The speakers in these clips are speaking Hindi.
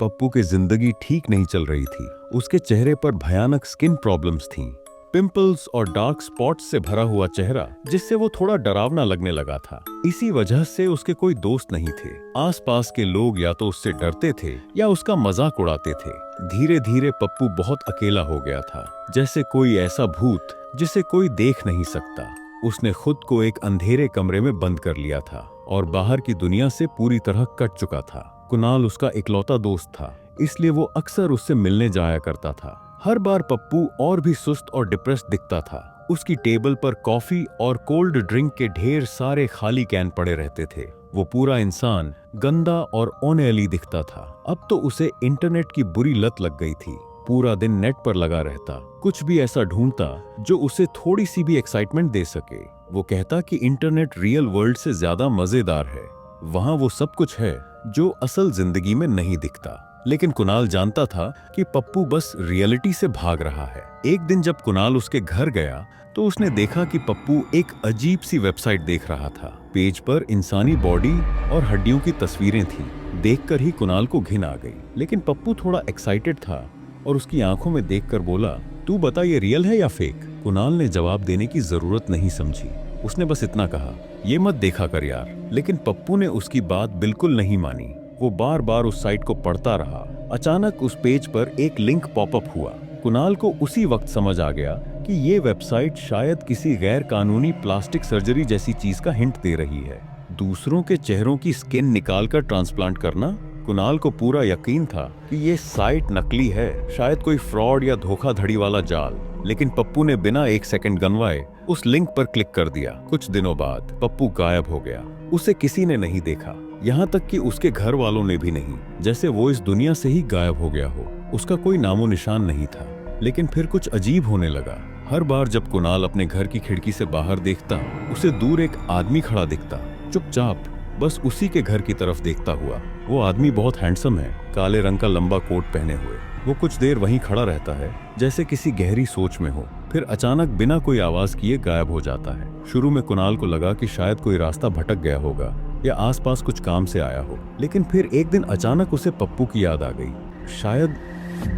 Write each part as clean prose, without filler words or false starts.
पप्पू की जिंदगी ठीक नहीं चल रही थी। उसके चेहरे पर भयानक स्किन प्रॉब्लम्स थीं। पिंपल्स और डार्क स्पॉट्स से भरा हुआ चेहरा जिससे वो थोड़ा डरावना लगने लगा था। इसी वजह से उसके कोई दोस्त नहीं थे। आसपास के लोग या तो उससे डरते थे या उसका मजाक उड़ाते थे। धीरे धीरे पप्पू बहुत अकेला हो गया था, जैसे कोई ऐसा भूत जिसे कोई देख नहीं सकता। उसने खुद को एक अंधेरे कमरे में बंद कर लिया था और बाहर की दुनिया से पूरी तरह कट चुका था। कुणाल उसका इकलौता दोस्त था, इसलिए वो अक्सर उससे मिलने जाया करता था। हर बार पप्पू और भी सुस्त और डिप्रेस्ड दिखता था। उसकी टेबल पर कॉफी और कोल्ड ड्रिंक के ढेर सारे खाली कैन पड़े रहते थे। वो पूरा इंसान गंदा और ओनेली दिखता था। अब तो उसे इंटरनेट की बुरी लत लग गई थी। पूरा दिन नेट पर लगा रहता, कुछ भी ऐसा ढूंढता जो उसे थोड़ी सी भी एक्साइटमेंट दे सके। वो कहता कि इंटरनेट रियल वर्ल्ड से ज्यादा मजेदार है, वहां वो सब कुछ है जो असल जिंदगी में नहीं दिखता। लेकिन कुणाल जानता था कि पप्पू बस रियलिटी से भाग रहा है। एक दिन जब कुणाल उसके घर गया तो उसने देखा कि पप्पू एक अजीब सी वेबसाइट देख रहा था। पेज पर इंसानी बॉडी और हड्डियों की तस्वीरें थीं। देखकर ही कुणाल को घिन आ गई, लेकिन पप्पू थोड़ा एक्साइटेड था और उसकी आंखों में देखकर बोला, तू बता ये रियल है या फेक? कुणाल ने जवाब देने की जरूरत नहीं समझी। उसने बस इतना कहा, ये मत देखा कर यार। लेकिन पप्पू ने उसकी बात बिल्कुल नहीं मानी। वो बार बार उस साइट को पढ़ता रहा। अचानक उस पेज पर एक लिंक पॉपअप हुआ। कुणाल को उसी वक्त समझ आ गया कि ये वेबसाइट शायद किसी गैर कानूनी प्लास्टिक सर्जरी जैसी चीज का हिंट दे रही है। दूसरों के चेहरों की स्किन निकालकर ट्रांसप्लांट करना। कुणाल को पूरा यकीन था कि ये साइट नकली है, शायद कोई फ्रॉड या धोखाधड़ी वाला जाल। लेकिन पप्पू ने बिना एक सेकंड गंवाए उस लिंक पर क्लिक कर दिया। कुछ दिनों बाद पप्पू गायब हो गया। उसे किसी ने नहीं देखा, यहाँ तक कि उसके घर वालों ने भी नहीं, जैसे वो इस दुनिया से ही गायब हो गया हो। उसका कोई नामो निशान नहीं था। लेकिन फिर कुछ अजीब होने लगा। हर बार जब कुणाल अपने घर की खिड़की से बाहर देखता, उसे दूर एक आदमी खड़ा दिखता, चुपचाप बस उसी के घर की तरफ देखता हुआ। वो आदमी बहुत हैंडसम है, काले रंग का लंबा कोट पहने हुए। वो कुछ देर वहीं खड़ा रहता है, जैसे किसी गहरी सोच में हो, फिर अचानक बिना कोई आवाज किए गायब हो जाता है। शुरू में कुणाल को लगा कि शायद कोई रास्ता भटक गया होगा या आसपास कुछ काम से आया हो। लेकिन फिर एक दिन अचानक उसे पप्पू की याद आ गई। शायद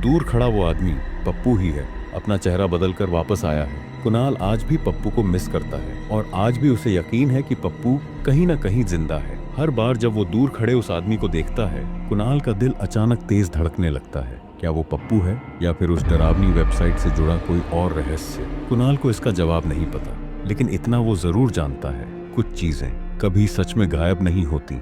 दूर खड़ा वो आदमी पप्पू ही है, अपना चेहरा बदलकर वापस आया है। कुणाल आज भी पप्पू को मिस करता है और आज भी उसे यकीन है कि पप्पू कहीं ना कहीं जिंदा है। हर बार जब वो दूर खड़े उस आदमी को देखता है, कुणाल का दिल अचानक तेज धड़कने लगता है। क्या वो पप्पू है या फिर उस डरावनी वेबसाइट से जुड़ा कोई और रहस्य? कुणाल को इसका जवाब नहीं पता, लेकिन इतना वो जरूर जानता है, कुछ चीजें कभी सच में गायब नहीं होती।